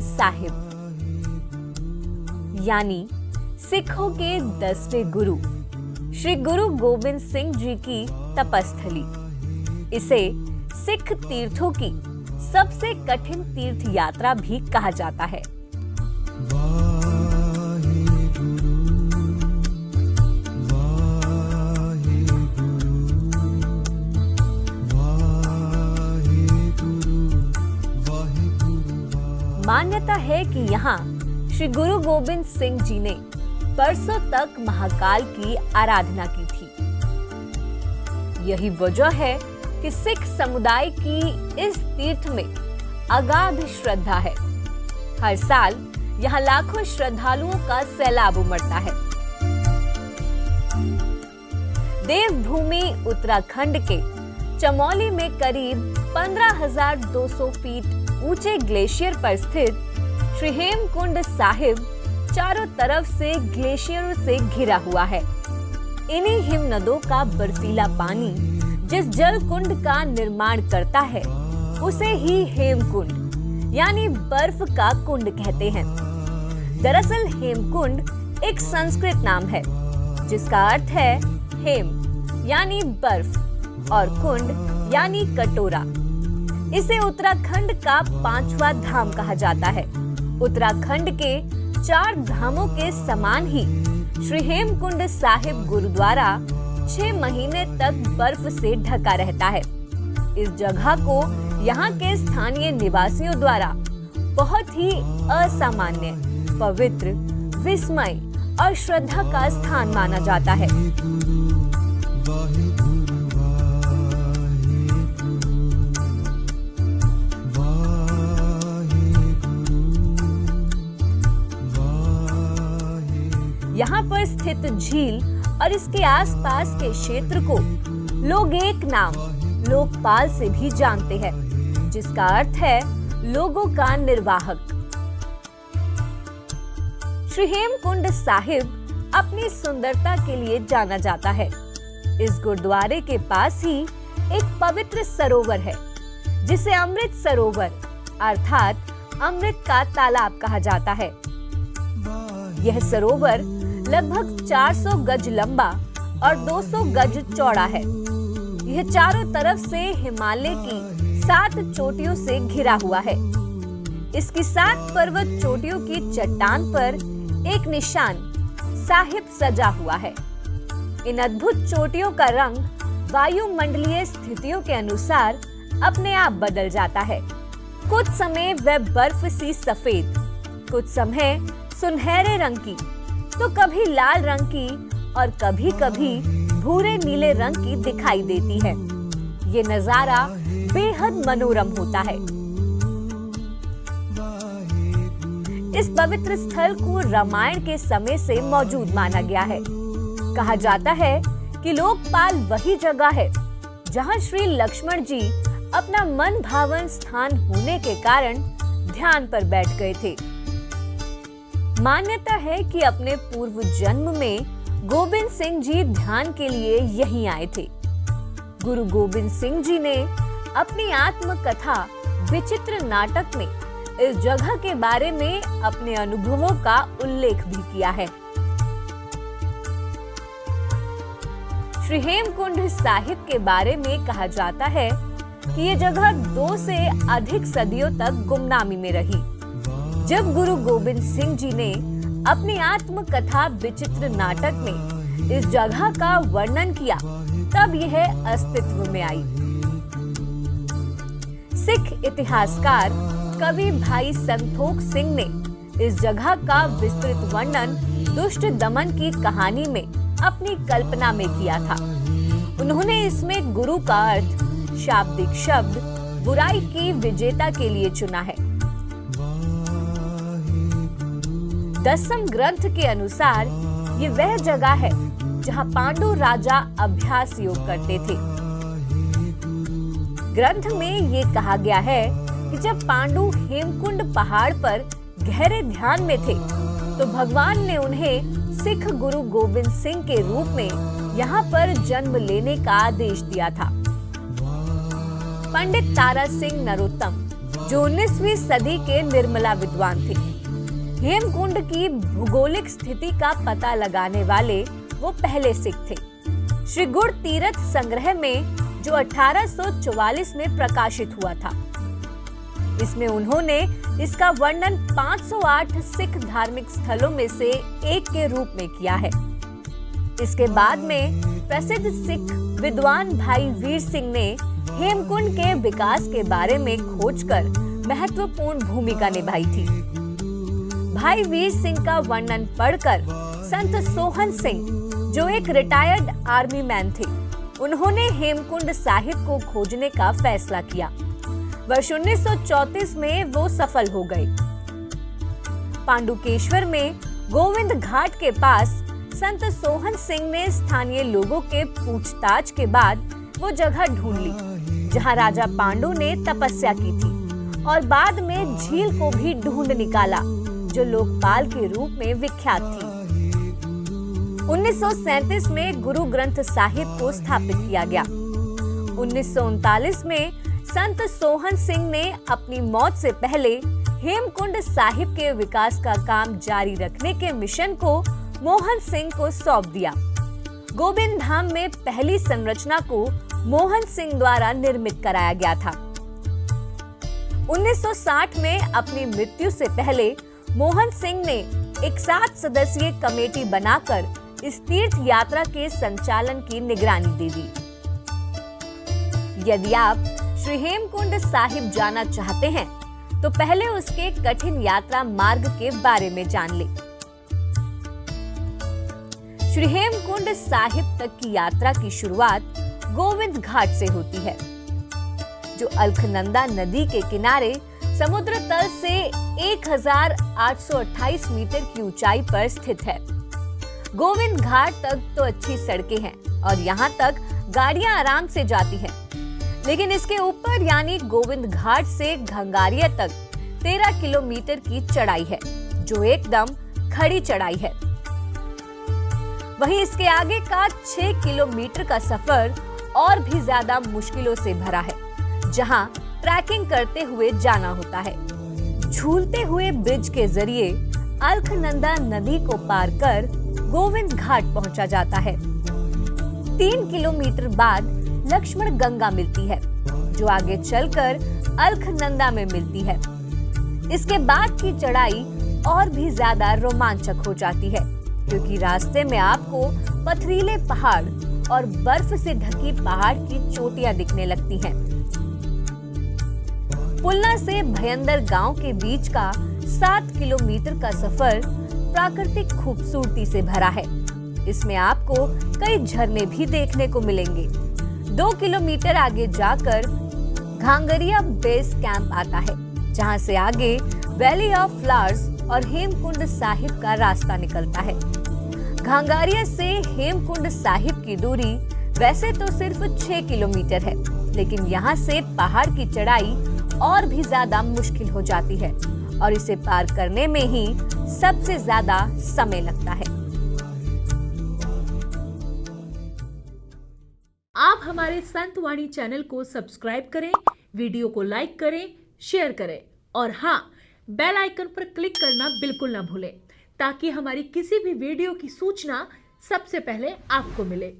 साहिब, यानी सिखों के 10वें गुरु श्री गुरु गोबिंद सिंह जी की तपस्थली। इसे सिख तीर्थों की सबसे कठिन तीर्थ यात्रा भी कहा जाता है। मान्यता है कि यहाँ श्री गुरु गोबिंद सिंह जी ने बरसों तक महाकाल की आराधना की थी। यही वजह है कि सिख समुदाय की इस तीर्थ में अगाध श्रद्धा है। हर साल यहाँ लाखों श्रद्धालुओं का सैलाब उमड़ता है। देवभूमि उत्तराखंड के चमोली में करीब 15,200 फीट ऊंचे ग्लेशियर पर स्थित श्री हेमकुंड साहिब चारों तरफ से ग्लेशियरों से घिरा हुआ है। इन्हीं हिम नदों का बर्फीला पानी जिस जल कुंड का निर्माण करता है उसे ही हेमकुंड यानी बर्फ का कुंड कहते हैं। दरअसल हेमकुंड एक संस्कृत नाम है जिसका अर्थ है हेम यानी बर्फ और कुंड यानी कटोरा। इसे उत्तराखंड का 5वां धाम कहा जाता है। उत्तराखंड के 4 धामों के समान ही श्री हेमकुंड साहिब गुरुद्वारा 6 महीने तक बर्फ से ढका रहता है। इस जगह को यहाँ के स्थानीय निवासियों द्वारा बहुत ही असामान्य, पवित्र, विस्मय और श्रद्धा का स्थान माना जाता है। यहाँ पर स्थित झील और इसके आसपास के क्षेत्र को लोग एक नाम लोकपाल से भी जानते हैं, जिसका अर्थ है लोगों का निर्वाहक। श्री हेमकुंड साहिब अपनी सुंदरता के लिए जाना जाता है। इस गुरुद्वारे के पास ही एक पवित्र सरोवर है जिसे अमृत सरोवर अर्थात अमृत का तालाब कहा जाता है। यह सरोवर लगभग 400 गज लंबा और 200 गज चौड़ा है। यह चारों तरफ से हिमालय की 7 चोटियों से घिरा हुआ है। इसकी 7 पर्वत चोटियों की चट्टान पर एक निशान साहिब सजा हुआ है। इन अद्भुत चोटियों का रंग वायुमंडलीय स्थितियों के अनुसार अपने आप बदल जाता है। कुछ समय वह बर्फ सी सफेद, कुछ समय सुनहरे रंग की, तो कभी लाल रंग की और कभी कभी भूरे नीले रंग की दिखाई देती है। ये नजारा बेहद मनोरम होता है। इस पवित्र स्थल को रामायण के समय से मौजूद माना गया है। कहा जाता है कि लोकपाल वही जगह है जहां श्री लक्ष्मण जी अपना मन भावन स्थान होने के कारण ध्यान पर बैठ गए थे। मान्यता है कि अपने पूर्व जन्म में गोबिंद सिंह जी ध्यान के लिए यहीं आए थे। गुरु गोबिंद सिंह जी ने अपनी आत्मकथा विचित्र नाटक में इस जगह के बारे में अपने अनुभवों का उल्लेख भी किया है। श्री हेमकुंड साहिब के बारे में कहा जाता है कि ये जगह 2 से अधिक सदियों तक गुमनामी में रही। जब गुरु गोबिंद सिंह जी ने अपनी आत्मकथा विचित्र नाटक में इस जगह का वर्णन किया तब यह अस्तित्व में आई। सिख इतिहासकार कवि भाई संतोख सिंह ने इस जगह का विस्तृत वर्णन दुष्ट दमन की कहानी में अपनी कल्पना में किया था। उन्होंने इसमें गुरु का अर्थ शाब्दिक शब्द बुराई की विजेता के लिए चुना है। 10वें ग्रंथ के अनुसार ये वह जगह है जहां पांडु राजा अभ्यास योग करते थे। ग्रंथ में ये कहा गया है कि जब पांडु हेमकुंड पहाड़ पर गहरे ध्यान में थे तो भगवान ने उन्हें सिख गुरु गोबिंद सिंह के रूप में यहाँ पर जन्म लेने का आदेश दिया था। पंडित तारा सिंह नरोत्तम जो 19वीं सदी के निर्मला विद्वान थे। हेमकुंड की भौगोलिक स्थिति का पता लगाने वाले वो पहले सिख थे। श्री गुड़ तीर्थ संग्रह में जो 1844 में प्रकाशित हुआ था, इसमें उन्होंने इसका वर्णन 508 सिख धार्मिक स्थलों में से एक के रूप में किया है। इसके बाद में प्रसिद्ध सिख विद्वान भाई वीर सिंह ने हेमकुंड के विकास के बारे में खोजकर महत्वपूर्ण भूमिका निभाई थी। भाई वीर सिंह का वर्णन पढ़कर संत सोहन सिंह, जो एक रिटायर्ड आर्मी मैन थे, उन्होंने हेमकुंड साहिब को खोजने का फैसला किया। वर्ष 1934 में वो सफल हो गए। पांडुकेश्वर में गोविंद घाट के पास संत सोहन सिंह ने स्थानीय लोगों के पूछताछ के बाद वो जगह ढूंढ ली जहां राजा पांडु ने तपस्या की थी, और बाद में झील को भी ढूंढ निकाला जो लोकपाल के रूप में विख्यात थी। 1937 में गुरु ग्रंथ साहिब को स्थापित किया गया। 1939 में संत सोहन सिंह ने अपनी मौत से पहले हेमकुंड साहिब के विकास का काम जारी रखने के मिशन को मोहन सिंह को सौंप दिया। गोविंद धाम में पहली संरचना को मोहन सिंह द्वारा निर्मित कराया गया था। 1960 में अपनी मृत्यु से पहले मोहन सिंह ने एक 7 सदस्यीय कमेटी बनाकर इस तीर्थ यात्रा के संचालन की निगरानी दे दी। यदि आप श्री हेमकुंड साहिब जाना चाहते हैं तो पहले उसके कठिन यात्रा मार्ग के बारे में जान लें। श्री हेमकुंड साहिब तक की यात्रा की शुरुआत गोविंद घाट से होती है, जो अलखनंदा नदी के किनारे समुद्र तल से 1828 मीटर की ऊंचाई पर स्थित है। गोविंद घाट तक तो अच्छी सड़कें हैं और यहाँ तक गाड़ियां आराम से जाती हैं, लेकिन इसके ऊपर यानी गोविंद घाट से घंगारिया तक 13 किलोमीटर की चढ़ाई है, जो एकदम खड़ी चढ़ाई है। वहीं इसके आगे का 6 किलोमीटर का सफर और भी ज्यादा मुश्किलों से भरा है, जहां ट्रैकिंग करते हुए जाना होता है। झूलते हुए ब्रिज के जरिए अलखनंदा नदी को पार कर गोविंद घाट पहुंचा जाता है। 3 किलोमीटर बाद लक्ष्मण गंगा मिलती है, जो आगे चलकर अलखनंदा में मिलती है। इसके बाद की चढ़ाई और भी ज्यादा रोमांचक हो जाती है, क्योंकि रास्ते में आपको पथरीले पहाड़ और बर्फ से ढकी पहाड़ की चोटियां दिखने लगती हैं। पुलना से भयंदर गांव के बीच का 7 किलोमीटर का सफर प्राकृतिक खूबसूरती से भरा है। इसमें आपको कई झरने भी देखने को मिलेंगे। 2 किलोमीटर आगे जाकर घांगरिया बेस कैंप आता है, जहां से आगे वैली ऑफ फ्लावर्स और हेमकुंड साहिब का रास्ता निकलता है। घांगरिया से हेमकुंड साहिब की दूरी वैसे तो सिर्फ 6 किलोमीटर है, लेकिन यहाँ से पहाड़ की चढ़ाई और भी ज्यादा मुश्किल हो जाती है और इसे पार करने में ही सबसे ज्यादा समय लगता है। आप हमारे संत वाणी चैनल को सब्सक्राइब करें, वीडियो को लाइक करें, शेयर करें और हाँ, बेल आइकन पर क्लिक करना बिल्कुल ना भूलें, ताकि हमारी किसी भी वीडियो की सूचना सबसे पहले आपको मिले।